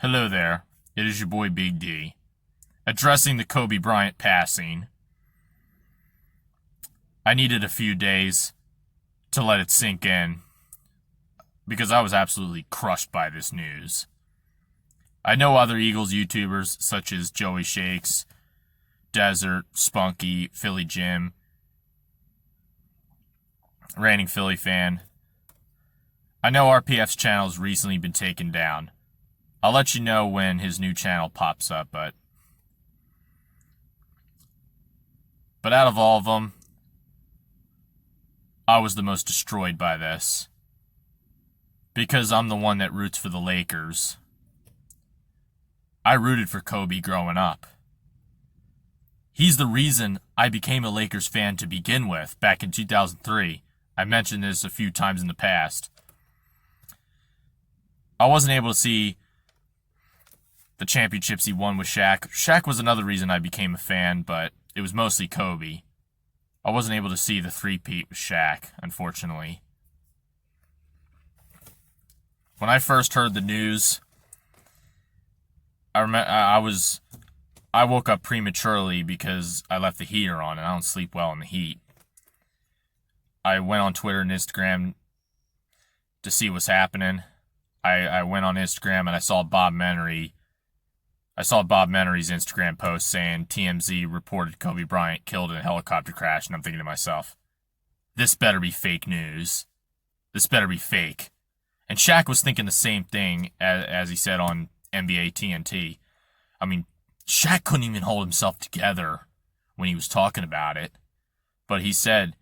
Hello there, it is your boy Big D. Addressing the Kobe Bryant passing, I needed a few days to let it sink in because I was absolutely crushed by this news. I know other Eagles YouTubers such as Joey Shakes, Desert, Spunky, Philly Jim, Reigning Philly Fan. I know RPF's channel has recently been taken down. I'll let you know when his new channel pops up, but out of all of them, I was the most destroyed by this. Because I'm the one that roots for the Lakers. I rooted for Kobe growing up. He's the reason I became a Lakers fan to begin with, back in 2003. I mentioned this a few times in the past. I wasn't able to see the championships he won with Shaq. Shaq was another reason I became a fan, but it was mostly Kobe. I wasn't able to see the three-peat with Shaq, unfortunately. When I first heard the news, I woke up prematurely because I left the heater on and I don't sleep well in the heat. I went on Twitter and Instagram to see what's happening. I went on Instagram and I saw Bob Menery's Instagram post saying TMZ reported Kobe Bryant killed in a helicopter crash, and I'm thinking to myself, this better be fake news. This better be fake. And Shaq was thinking the same thing as he said on NBA TNT. I mean, Shaq couldn't even hold himself together when he was talking about it. But he said,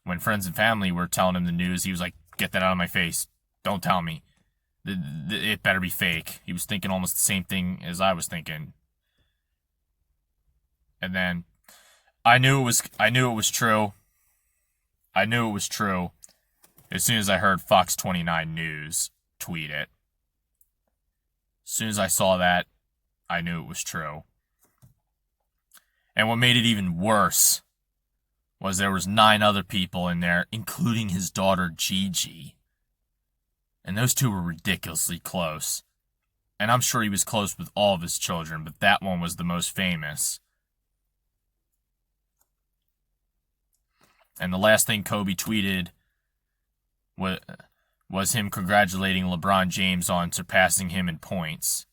when friends and family were telling him the news, he was like, get that out of my face. Don't tell me. It better be fake. He was thinking almost the same thing as I was thinking. And then I knew it was true. I knew it was true as soon as I heard Fox 29 News tweet it. As soon as I saw that, I knew it was true. And what made it even worse was there was 9 other people in there, including his daughter Gigi. And those two were ridiculously close. And I'm sure he was close with all of his children, but that one was the most famous. And the last thing Kobe tweeted was him congratulating LeBron James on surpassing him in points.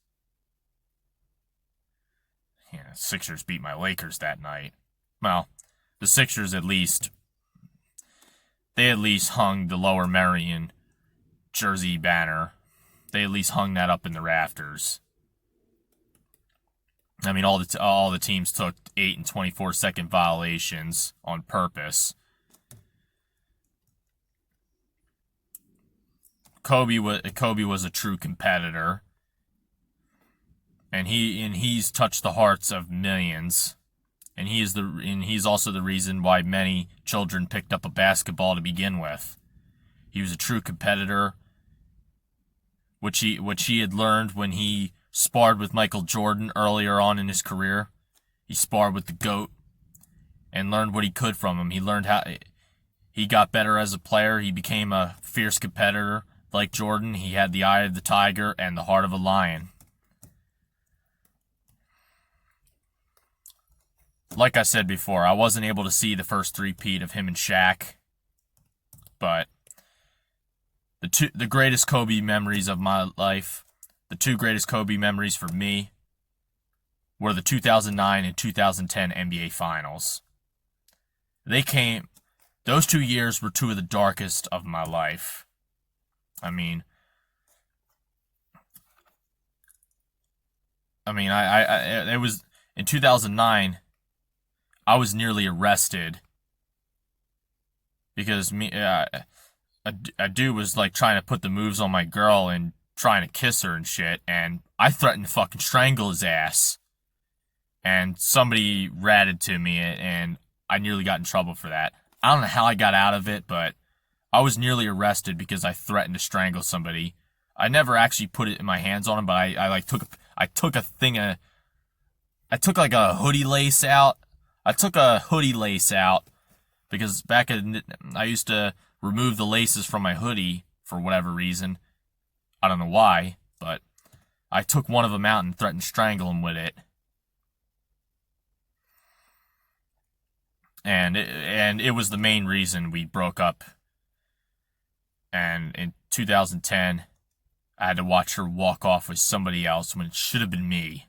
Yeah, Sixers beat my Lakers that night. Well, the Sixers at least hung the Lower Merion jersey banner. They at least hung that up in the rafters. I mean, all the teams took 8 and 24-second violations on purpose. Kobe was a true competitor, and he's touched the hearts of millions. And he's also the reason why many children picked up a basketball to begin with. He was a true competitor, which he had learned when he sparred with Michael Jordan earlier on in his career. He sparred with the GOAT and learned what he could from him. He learned how he got better as a player. He became a fierce competitor like Jordan. He had the eye of the tiger and the heart of a lion. Like I said before, I wasn't able to see the first three-peat of him and Shaq, but the greatest Kobe memories of my life, the two greatest Kobe memories for me, were the 2009 and 2010 NBA Finals. Those 2 years were two of the darkest of my life. I mean, it was in 2009. I was nearly arrested because a dude was like trying to put the moves on my girl and trying to kiss her and shit, and I threatened to fucking strangle his ass. And somebody ratted to me, and I nearly got in trouble for that. I don't know how I got out of it, but I was nearly arrested because I threatened to strangle somebody. I never actually put it in my hands on him, but I took like a hoodie lace out. I took a hoodie lace out because I used to remove the laces from my hoodie for whatever reason. I don't know why, but I took one of them out and threatened to strangle him with it. And it was the main reason we broke up. And in 2010, I had to watch her walk off with somebody else when it should have been me.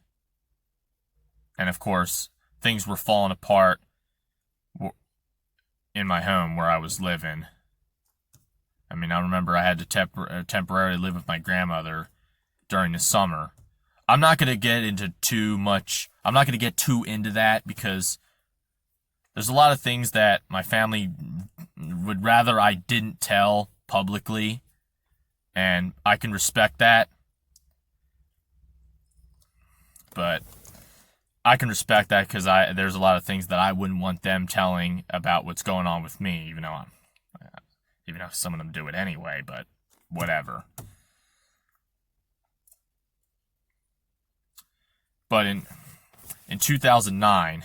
And of course, things were falling apart in my home where I was living. I mean, I remember I had to temporarily live with my grandmother during the summer. I'm not going to get into too much. I'm not going to get too into that because there's a lot of things that my family would rather I didn't tell publicly, and I can respect that. But I can respect that because there's a lot of things that I wouldn't want them telling about what's going on with me, even though some of them do it anyway, but whatever. But in 2009,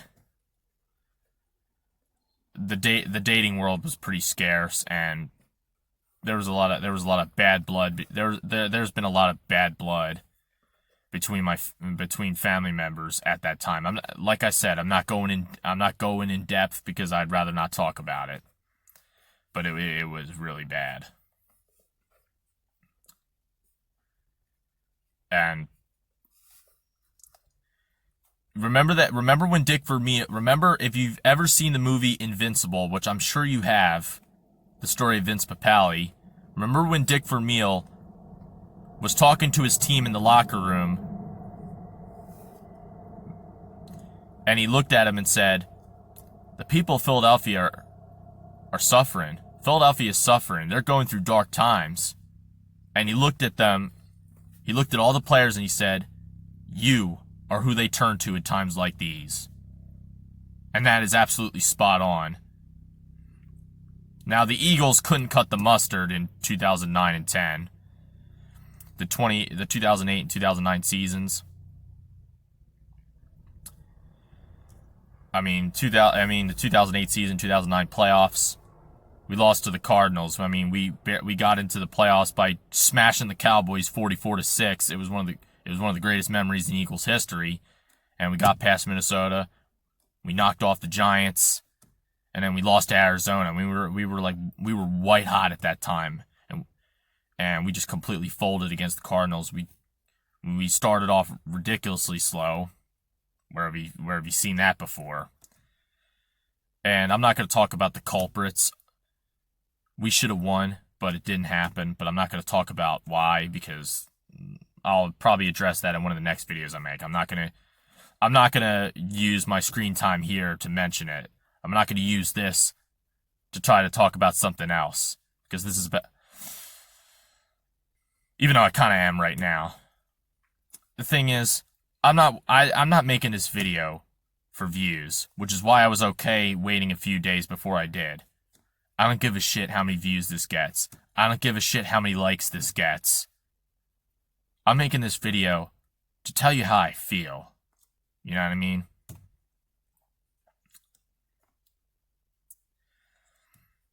the dating world was pretty scarce, and there was a lot of bad blood. There's been a lot of bad blood between family members at that time. Like I said, I'm not going in depth because I'd rather not talk about it. But it was really bad. And remember when Dick Vermeil, remember if you've ever seen the movie Invincible, which I'm sure you have, the story of Vince Papale, remember when Dick Vermeil was talking to his team in the locker room, and he looked at him and said, "The people of Philadelphia are suffering. Philadelphia is suffering. They're going through dark times." And he looked at them, he looked at all the players, and he said, "You are who they turn to at times like these." And that is absolutely spot on. Now, the Eagles couldn't cut the mustard in 2009 and 10. The 2008 and 2009 seasons. I mean, the 2008 season, 2009 playoffs. We lost to the Cardinals. I mean, we got into the playoffs by smashing the Cowboys 44-6. It was one of the greatest memories in Eagles history. And we got past Minnesota. We knocked off the Giants, and then we lost to Arizona. We were white hot at that time, and we just completely folded against the Cardinals. We started off ridiculously slow. Where have you seen that before? And I'm not going to talk about the culprits. We should have won, but it didn't happen. But I'm not going to talk about why, because I'll probably address that in one of the next videos I make. I'm not gonna use my screen time here to mention it. I'm not gonna use this to try to talk about something else, because this is even though I kind of am right now. The thing is, I'm not making this video for views, which is why I was okay waiting a few days before I did. I don't give a shit how many views this gets. I don't give a shit how many likes this gets. I'm making this video to tell you how I feel. You know what I mean?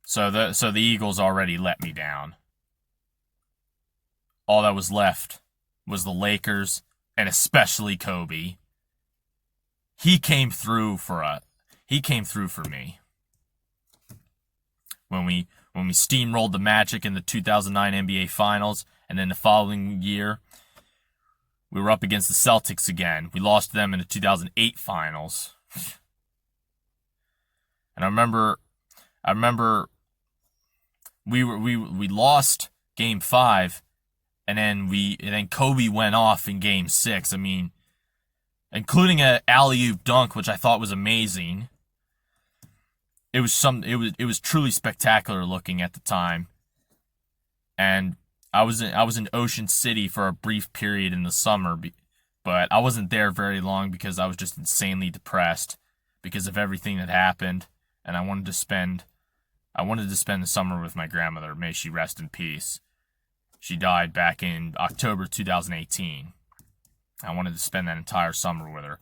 So the Eagles already let me down. All that was left was the Lakers, and especially Kobe. He came through for me. When we steamrolled the Magic in the 2009 NBA Finals, and then the following year, we were up against the Celtics again. We lost to them in the 2008 Finals. And I remember we lost Game 5, and then Kobe went off in Game 6. I mean, including an alley-oop dunk, which I thought was amazing. It was truly spectacular looking at the time. And I was in Ocean City for a brief period in the summer, but I wasn't there very long because I was just insanely depressed because of everything that happened, and I wanted to spend the summer with my grandmother. May she rest in peace. She died back in October 2018. I wanted to spend that entire summer with her.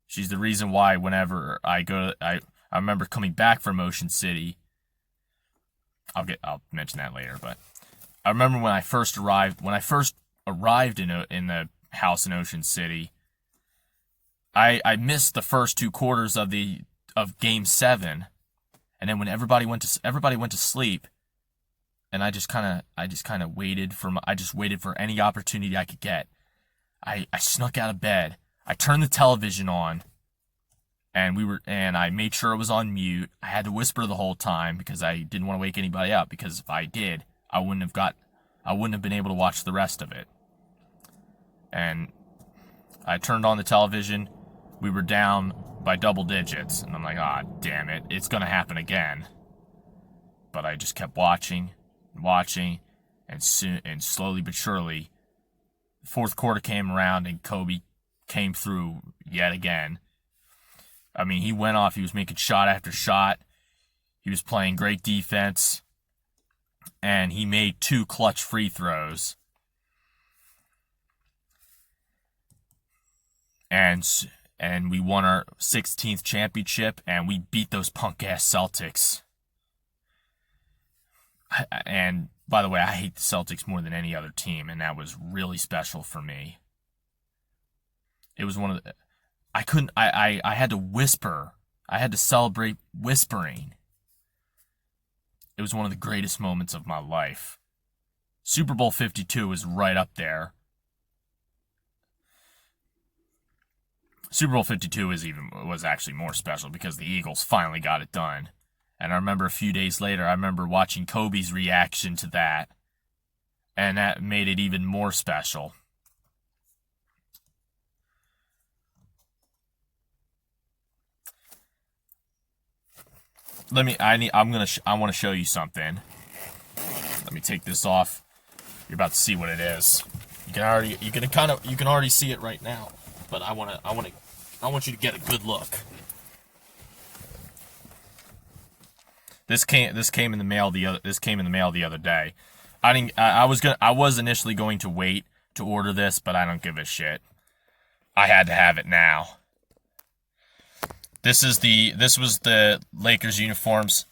She's the reason why whenever I remember coming back from Ocean City. I'll mention that later, but I remember when I first arrived in the house in Ocean City, I missed the first 2 quarters of Game 7, and then when everybody went to sleep, and I just kind of waited for any opportunity I could get. I snuck out of bed. I turned the television on, and I made sure it was on mute. I had to whisper the whole time because I didn't want to wake anybody up, because if I did, I wouldn't have been able to watch the rest of it. And I turned on the television. We were down by double digits, and I'm like, ah, damn it, it's gonna happen again. But I just kept watching, and slowly but surely, the fourth quarter came around, and Kobe came through yet again. I mean, he went off. He was making shot after shot. He was playing great defense, and he made 2 clutch free throws. And we won our 16th championship, and we beat those punk-ass Celtics. And, by the way, I hate the Celtics more than any other team, and that was really special for me. It was one of the... I had to whisper. I had to celebrate whispering. It was one of the greatest moments of my life. Super Bowl 52 is right up there. Super Bowl 52 was actually more special because the Eagles finally got it done. And I remember a few days later, I remember watching Kobe's reaction to that. And that made it even more special. I want to show you something. Let me take this off. You're about to see what it is. You can already see it right now. But I want you to get a good look. This came in the mail the other day. I was initially going to wait to order this, but I don't give a shit. I had to have it now. This was the Lakers uniforms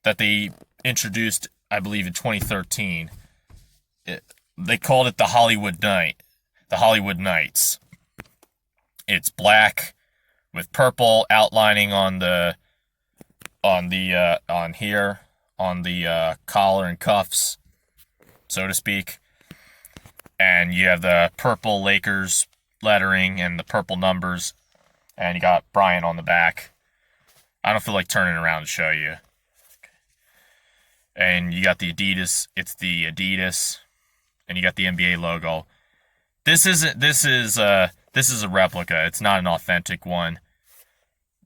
that they introduced, I believe, in 2013. They called it the Hollywood Knights. It's black with purple outlining on the collar and cuffs, so to speak. And you have the purple Lakers lettering and the purple numbers. And you got Bryant on the back. I don't feel like turning around to show you. And you got the Adidas. It's the Adidas. And you got the NBA logo. This is a replica. It's not an authentic one.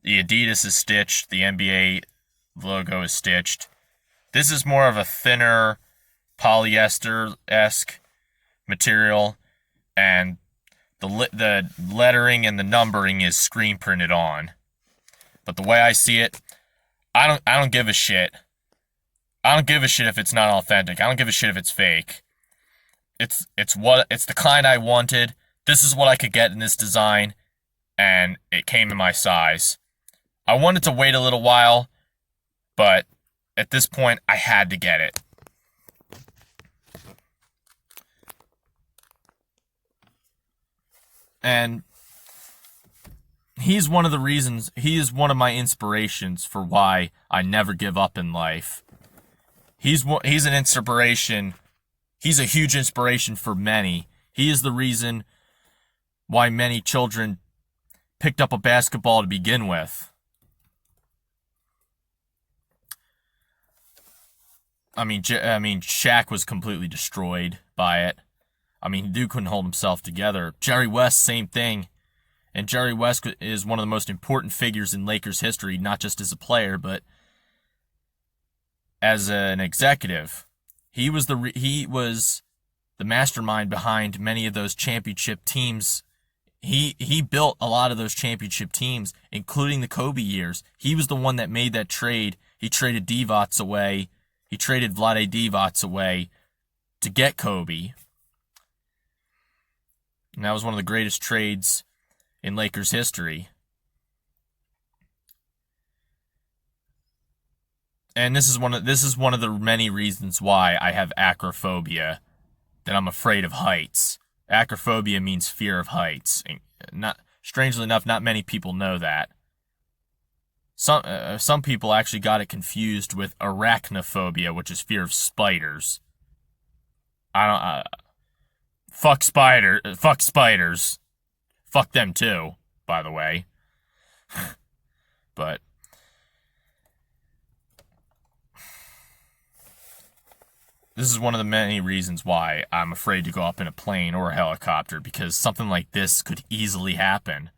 The Adidas is stitched. The NBA logo is stitched. This is more of a thinner polyester-esque material. And the lettering and the numbering is screen printed on. But the way I see it, I don't give a shit. I don't give a shit if it's not authentic. I don't give a shit if it's fake. It's the kind I wanted. This is what I could get in this design, and it came in my size. I wanted to wait a little while, but at this point I had to get it. And he is one of my inspirations for why I never give up in life. He's an inspiration. He's a huge inspiration for many. He is the reason why many children picked up a basketball to begin with. I mean, Shaq was completely destroyed by it. I mean, dude couldn't hold himself together. Jerry West, same thing. And Jerry West is one of the most important figures in Lakers history, not just as a player, but as an executive. He was the mastermind behind many of those championship teams. He built a lot of those championship teams, including the Kobe years. He was the one that made that trade. He traded Divac away. He traded Vlade Divac away to get Kobe. And that was one of the greatest trades in Lakers history. And this is one of the many reasons why I have acrophobia. that I'm afraid of heights. Acrophobia means fear of heights. Not strangely enough, not many people know that. Some people actually got it confused with arachnophobia, which is fear of spiders. Fuck spiders. Fuck them too, by the way. But this is one of the many reasons why I'm afraid to go up in a plane or a helicopter, because something like this could easily happen.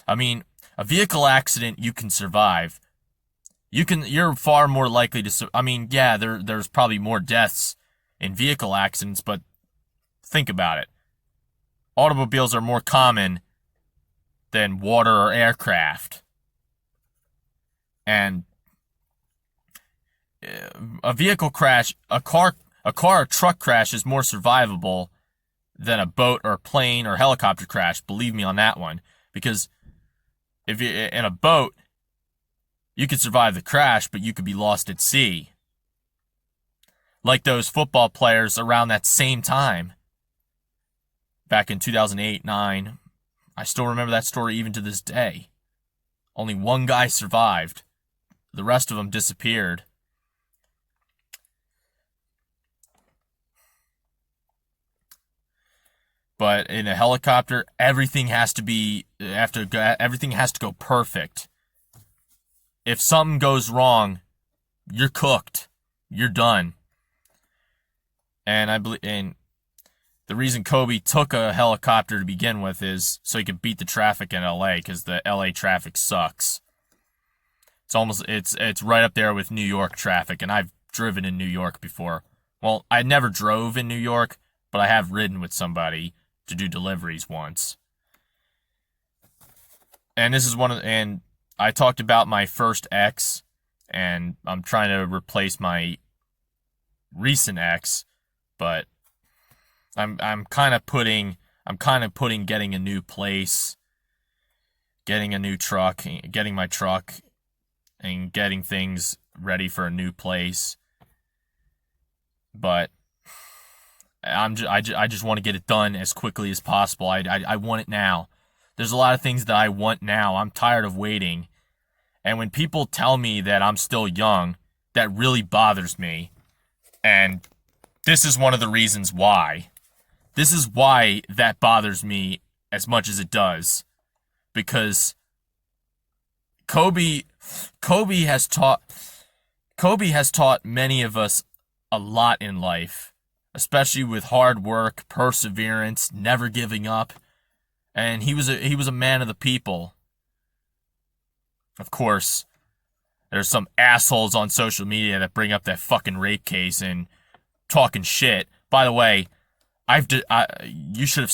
I mean, a vehicle accident you can survive. You're far more likely to. I mean, yeah, there's probably more deaths in vehicle accidents, but think about it. Automobiles are more common than water or aircraft. And a vehicle crash, a car or truck crash is more survivable than a boat or plane or helicopter crash. Believe me on that one. Because if you're in a boat, you could survive the crash, but you could be lost at sea. Like those football players around that same time. Back in 2008-9. I still remember that story even to this day. Only one guy survived. The rest of them disappeared. But in a helicopter, everything has to go perfect. If something goes wrong, you're cooked. You're done. And the reason Kobe took a helicopter to begin with is so he could beat the traffic in LA, because the LA traffic sucks. It's right up there with New York traffic, and I've driven in New York before. Well, I never drove in New York, but I have ridden with somebody to do deliveries once. And this is and I talked about my first ex, and I'm trying to replace my recent ex, but I'm kind of putting getting a new place, getting a new truck, getting my truck, and getting things ready for a new place. But I just want to get it done as quickly as possible. I want it now. There's a lot of things that I want now. I'm tired of waiting. And when people tell me that I'm still young, that really bothers me. And this is one of the reasons why. This is why that bothers me as much as it does. Because Kobe has taught many of us a lot in life, especially with hard work, perseverance, never giving up. And he was a man of the people. Of course, there's some assholes on social media that bring up that fucking rape case and talking shit. By the way, you should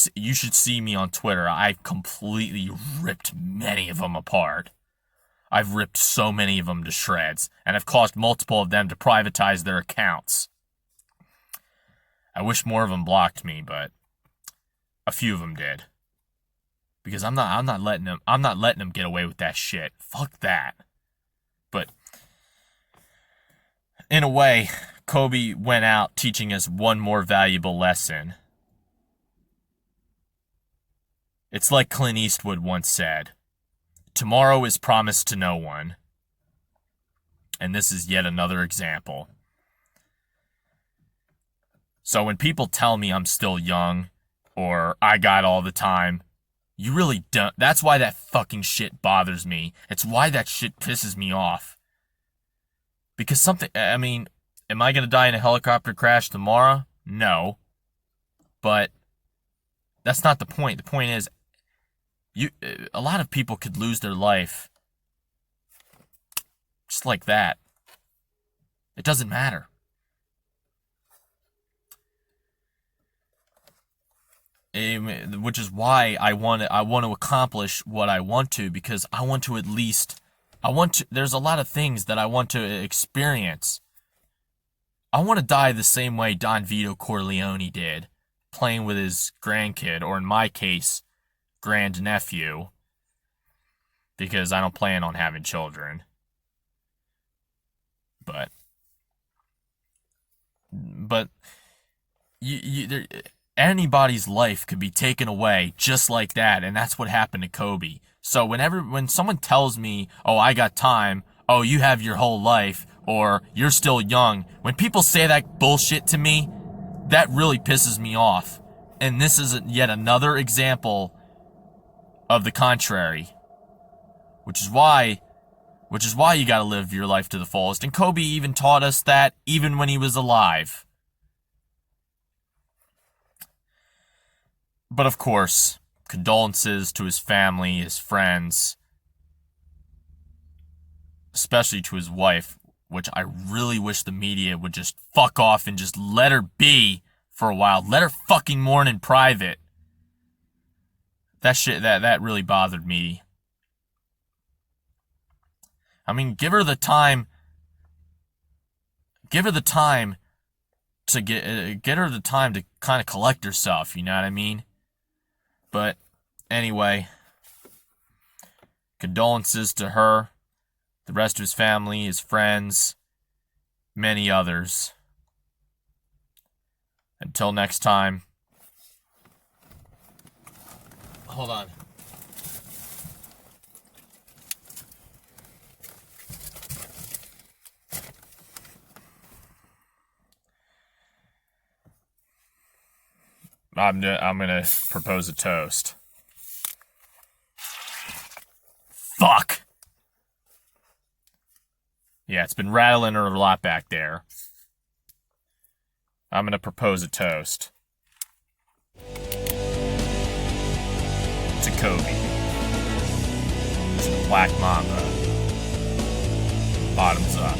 see me on Twitter. I've completely ripped many of them apart. I've ripped so many of them to shreds, and I've caused multiple of them to privatize their accounts. I wish more of them blocked me, but a few of them did. Because I'm not letting them get away with that shit. Fuck that. But in a way, Kobe went out teaching us one more valuable lesson. It's like Clint Eastwood once said, "Tomorrow is promised to no one." And this is yet another example. So when people tell me I'm still young, or I got all the time, you really don't. That's why that fucking shit bothers me. It's why that shit pisses me off. Because am I going to die in a helicopter crash tomorrow? No. But that's not the point. The point is, a lot of people could lose their life just like that. It doesn't matter. Which is why I want to accomplish what I want to, because there's a lot of things that I want to experience. I want to die the same way Don Vito Corleone did, playing with his grandkid, or in my case, grandnephew, because I don't plan on having children. But anybody's life could be taken away just like that, and that's what happened to Kobe. So when someone tells me, "Oh, I got time," "Oh, you have your whole life," or "You're still young," when people say that bullshit to me, that really pisses me off. And this is yet another example of the contrary, which is why you gotta live your life to the fullest. And Kobe even taught us that even when he was alive. But of course, condolences to his family, his friends, especially to his wife, which I really wish the media would just fuck off and just let her be for a while. Let her fucking mourn in private. That really bothered me. I mean, give her the time. Give her the time to get her the time to kind of collect herself. You know what I mean? But anyway, condolences to her, the rest of his family, his friends, many others. Until next time. Hold on. I'm gonna propose a toast. Fuck! Yeah, it's been rattling her a lot back there. I'm gonna propose a toast. To Kobe. To the Black Mamba. Bottoms up.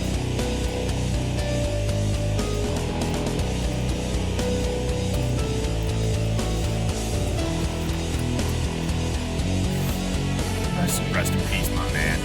Rest in peace, my man.